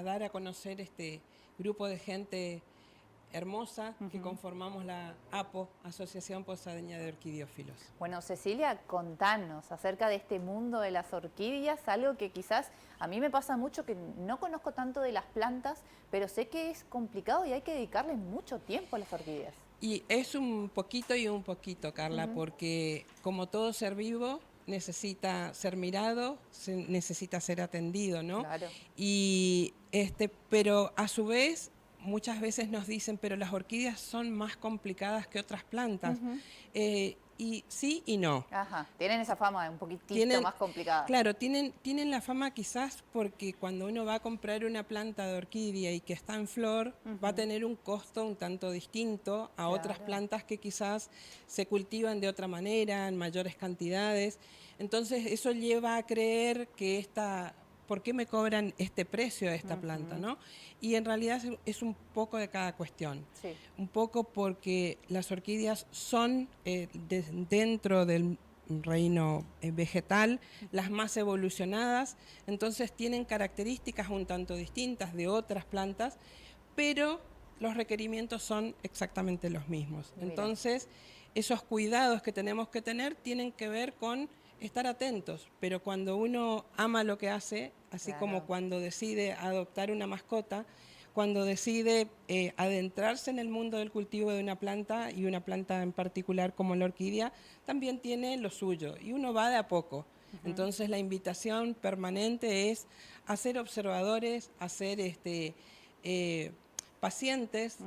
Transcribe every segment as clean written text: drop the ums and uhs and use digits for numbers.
dar a conocer este grupo de gente hermosa que conformamos la APO, Asociación Posadeña de Orquidiófilos. Bueno, Cecilia, contanos acerca de este mundo de las orquídeas, algo que quizás a mí me pasa mucho, que no conozco tanto de las plantas, pero sé que es complicado y hay que dedicarle mucho tiempo a las orquídeas. Y es un poquito y un poquito, Carla, porque como todo ser vivo necesita ser mirado, necesita ser atendido, ¿no? Claro. Y pero a su vez muchas veces nos dicen, pero las orquídeas son más complicadas que otras plantas. Y sí y no. Ajá, tienen esa fama de un poquitito Tienen, más complicada. claro, tienen la fama quizás porque cuando uno va a comprar una planta de orquídea y que está en flor, va a tener un costo un tanto distinto a otras Claro. plantas que quizás se cultivan de otra manera, en mayores cantidades. Entonces eso lleva a creer que ¿por qué me cobran este precio a esta planta, no? Y en realidad es un poco de cada cuestión. Sí. Un poco porque las orquídeas son dentro del reino vegetal, las más evolucionadas, entonces tienen características un tanto distintas de otras plantas, pero los requerimientos son exactamente los mismos. Mira. Entonces, esos cuidados que tenemos que tener tienen que ver con estar atentos, pero cuando uno ama lo que hace, así Claro. como cuando decide adoptar una mascota, cuando decide adentrarse en el mundo del cultivo de una planta, y una planta en particular como la orquídea, también tiene lo suyo, y uno va de a poco. Entonces la invitación permanente es a ser observadores, a ser pacientes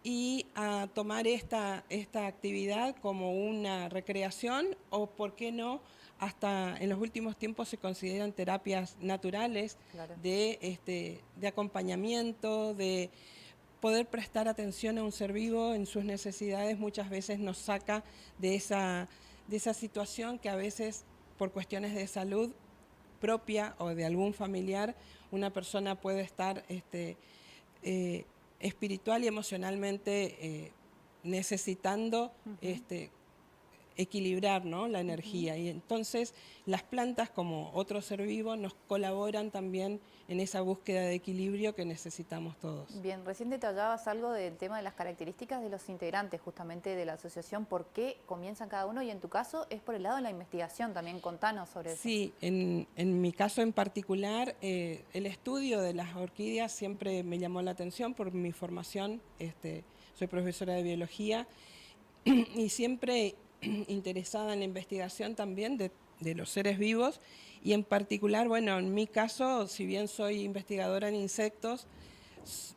y a tomar esta actividad como una recreación o, por qué no, hasta en los últimos tiempos se consideran terapias naturales. Claro. De acompañamiento, de poder prestar atención a un ser vivo en sus necesidades, muchas veces nos saca de esa situación que a veces por cuestiones de salud propia o de algún familiar, una persona puede estar espiritual y emocionalmente necesitando equilibrar, ¿no?, la energía. Y entonces las plantas, como otro ser vivo, nos colaboran también en esa búsqueda de equilibrio que necesitamos todos. Bien, recién detallabas algo del tema de las características de los integrantes justamente de la asociación, por qué comienzan cada uno, y en tu caso es por el lado de la investigación también. Contanos sobre eso. Sí, en mi caso en particular, el estudio de las orquídeas siempre me llamó la atención por mi formación. Soy profesora de biología y siempre interesada en la investigación también de los seres vivos, y en particular, bueno, en mi caso, si bien soy investigadora en insectos,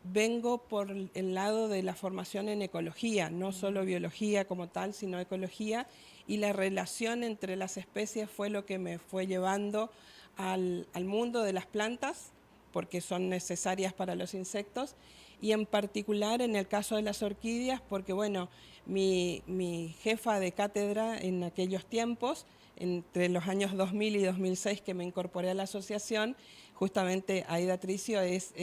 vengo por el lado de la formación en ecología, no solo biología como tal, sino ecología, y la relación entre las especies fue lo que me fue llevando al mundo de las plantas, porque son necesarias para los insectos, y en particular en el caso de las orquídeas, porque bueno, mi jefa de cátedra en aquellos tiempos, entre los años 2000 y 2006 que me incorporé a la asociación, justamente Aida Tricio es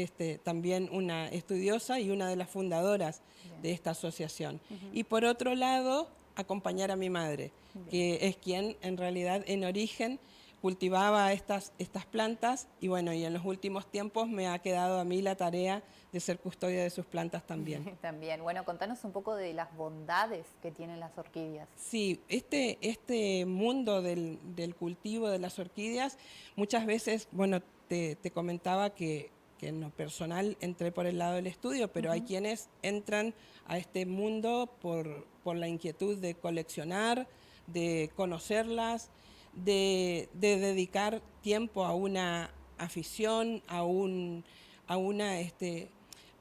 también una estudiosa y una de las fundadoras de esta asociación. Y por otro lado, acompañar a mi madre, que es quien en realidad en origen cultivaba estas plantas, y bueno, y en los últimos tiempos me ha quedado a mí la tarea de ser custodia de sus plantas también. También, bueno, contanos un poco de las bondades que tienen las orquídeas. Sí, este mundo del cultivo de las orquídeas, muchas veces, bueno, te comentaba que en lo personal entré por el lado del estudio, pero hay quienes entran a este mundo por la inquietud de coleccionar, de conocerlas, de dedicar tiempo a una afición, a una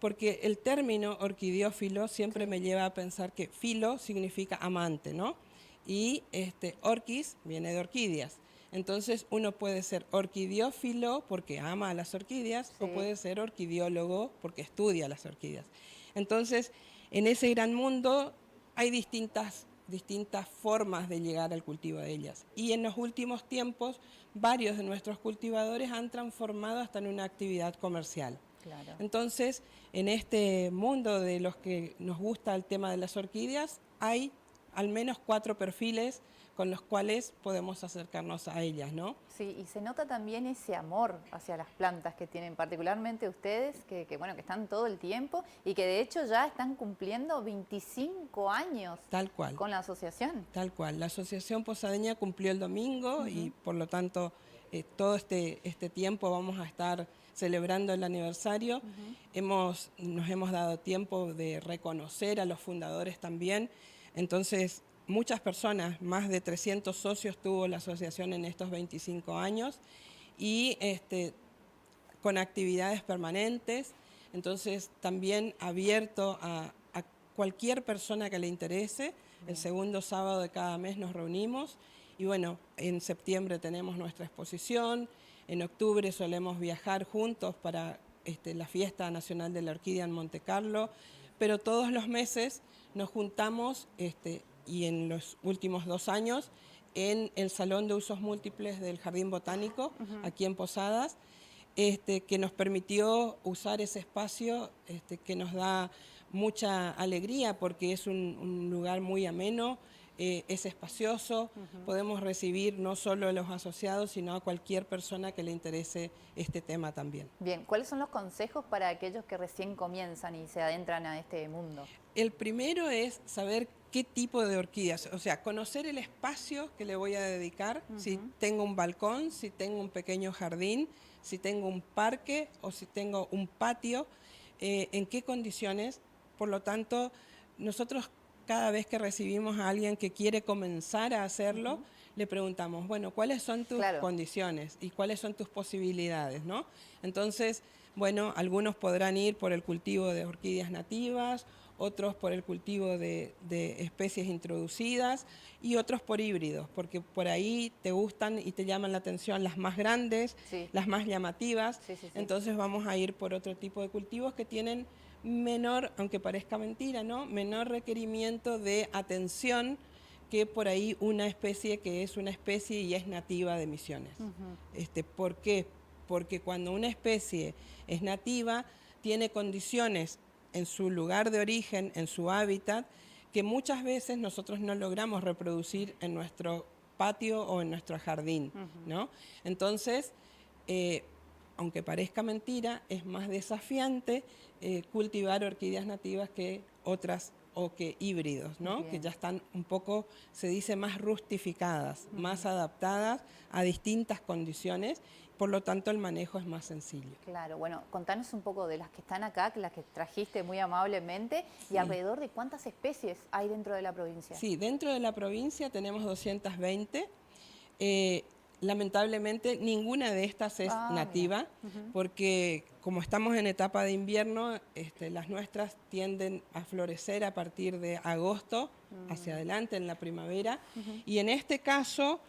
porque el término orquidiófilo siempre me lleva a pensar que filo significa amante, ¿no? Y orquis viene de orquídeas. Entonces uno puede ser orquidiófilo porque ama a las orquídeas, o puede ser orquidiólogo porque estudia las orquídeas. Entonces, en ese gran mundo hay distintas formas de llegar al cultivo de ellas. Y en los últimos tiempos, varios de nuestros cultivadores han transformado hasta en una actividad comercial. Claro. Entonces, en este mundo de los que nos gusta el tema de las orquídeas, hay al menos 4 perfiles con los cuales podemos acercarnos a ellas, ¿no? Sí, y se nota también ese amor hacia las plantas que tienen, particularmente ustedes, bueno, que están todo el tiempo y que de hecho ya están cumpliendo 25 años Tal cual. con la asociación. Tal cual. La Asociación Posadeña cumplió el domingo y por lo tanto todo este tiempo vamos a estar celebrando el aniversario. Nos hemos dado tiempo de reconocer a los fundadores también. Entonces, muchas personas, más de 300 socios tuvo la asociación en estos 25 años y con actividades permanentes. Entonces, también abierto a cualquier persona que le interese. El segundo sábado de cada mes nos reunimos y bueno, en septiembre tenemos nuestra exposición, en octubre solemos viajar juntos para la Fiesta Nacional de la Orquídea en Monte Carlo, pero todos los meses nos juntamos y en los últimos 2 años en el Salón de Usos Múltiples del Jardín Botánico, aquí en Posadas, que nos permitió usar ese espacio que nos da mucha alegría porque es un lugar muy ameno, es espacioso, podemos recibir no solo a los asociados, sino a cualquier persona que le interese este tema también. Bien, ¿cuáles son los consejos para aquellos que recién comienzan y se adentran a este mundo? El primero es saber qué tipo de orquídeas, o sea, conocer el espacio que le voy a dedicar, si tengo un balcón, si tengo un pequeño jardín, si tengo un parque o si tengo un patio, en qué condiciones. Por lo tanto, nosotros cada vez que recibimos a alguien que quiere comenzar a hacerlo, le preguntamos, bueno, ¿cuáles son tus condiciones y cuáles son tus posibilidades, ¿no? Entonces, bueno, algunos podrán ir por el cultivo de orquídeas nativas, otros por el cultivo de especies introducidas y otros por híbridos, porque por ahí te gustan y te llaman la atención las más grandes, las más llamativas. Entonces vamos a ir por otro tipo de cultivos que tienen menor, aunque parezca mentira, ¿no? Menor requerimiento de atención que por ahí una especie que es una especie y es nativa de Misiones. ¿Por qué? Porque cuando una especie es nativa, tiene condiciones en su lugar de origen, en su hábitat, que muchas veces nosotros no logramos reproducir en nuestro patio o en nuestro jardín, ¿no? Entonces, aunque parezca mentira, es más desafiante cultivar orquídeas nativas que otras o que híbridos, ¿no? Que ya están un poco, se dice, más rustificadas, más adaptadas a distintas condiciones, por lo tanto el manejo es más sencillo. Claro, bueno, contanos un poco de las que están acá, las que trajiste muy amablemente, y alrededor de cuántas especies hay dentro de la provincia. Sí, dentro de la provincia tenemos 220. Lamentablemente ninguna de estas es nativa, porque como estamos en etapa de invierno, las nuestras tienden a florecer a partir de agosto hacia adelante, en la primavera, y en este caso,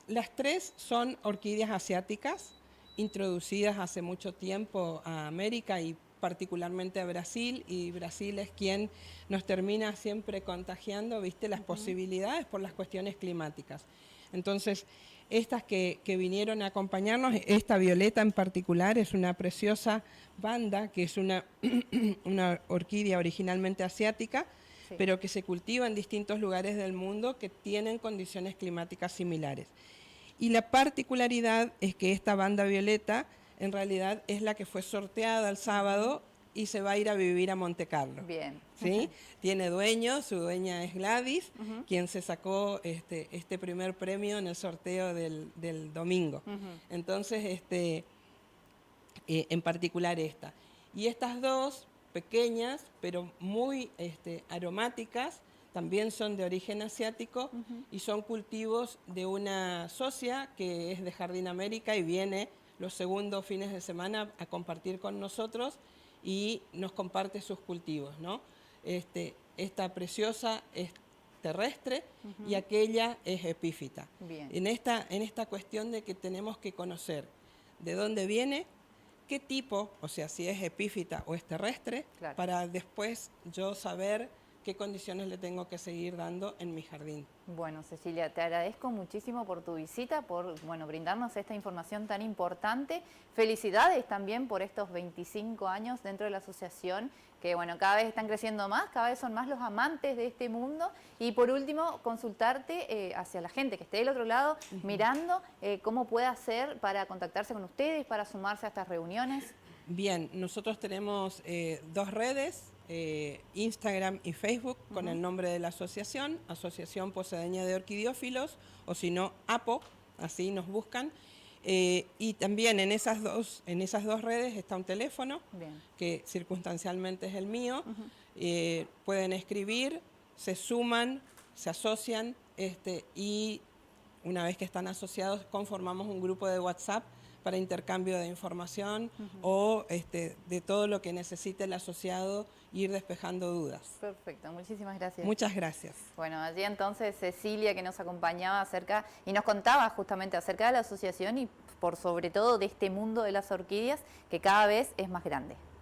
las 3 son orquídeas asiáticas, introducidas hace mucho tiempo a América y particularmente a Brasil, y Brasil es quien nos termina siempre contagiando, ¿viste? Las posibilidades por las cuestiones climáticas. Entonces, estas que vinieron a acompañarnos, esta violeta en particular es una preciosa banda, que es una orquídea originalmente asiática, pero que se cultiva en distintos lugares del mundo que tienen condiciones climáticas similares. Y la particularidad es que esta banda violeta en realidad es la que fue sorteada el sábado y se va a ir a vivir a Monte Carlo. Bien. ¿Sí? Tiene dueño, su dueña es Gladys, quien se sacó este primer premio en el sorteo del domingo. Entonces, en particular esta. Y estas 2 pequeñas, pero muy aromáticas, también son de origen asiático y son cultivos de una socia que es de Jardín América y viene los segundos fines de semana a compartir con nosotros y nos comparte sus cultivos, ¿no? Esta preciosa es terrestre y aquella es epífita. En esta cuestión de que tenemos que conocer de dónde viene, qué tipo, o sea, si es epífita o es terrestre, para después yo saber qué condiciones le tengo que seguir dando en mi jardín. Bueno, Cecilia, te agradezco muchísimo por tu visita, por brindarnos esta información tan importante. Felicidades también por estos 25 años dentro de la asociación, que cada vez están creciendo más, cada vez son más los amantes de este mundo. Y por último, consultarte hacia la gente que esté del otro lado mirando cómo puede hacer para contactarse con ustedes, para sumarse a estas reuniones. Bien, nosotros tenemos 2 redes, Instagram y Facebook, con el nombre de la asociación, Asociación Posedeña de Orquidiófilos, o si no, APO, así nos buscan. Y también en esas dos redes está un teléfono, que circunstancialmente es el mío. Pueden escribir, se suman, se asocian, y una vez que están asociados conformamos un grupo de WhatsApp para intercambio de información o de todo lo que necesite el asociado, ir despejando dudas. Perfecto, muchísimas gracias. Muchas gracias. Bueno, allí entonces Cecilia, que nos acompañaba acerca y nos contaba justamente acerca de la asociación y por sobre todo de este mundo de las orquídeas que cada vez es más grande.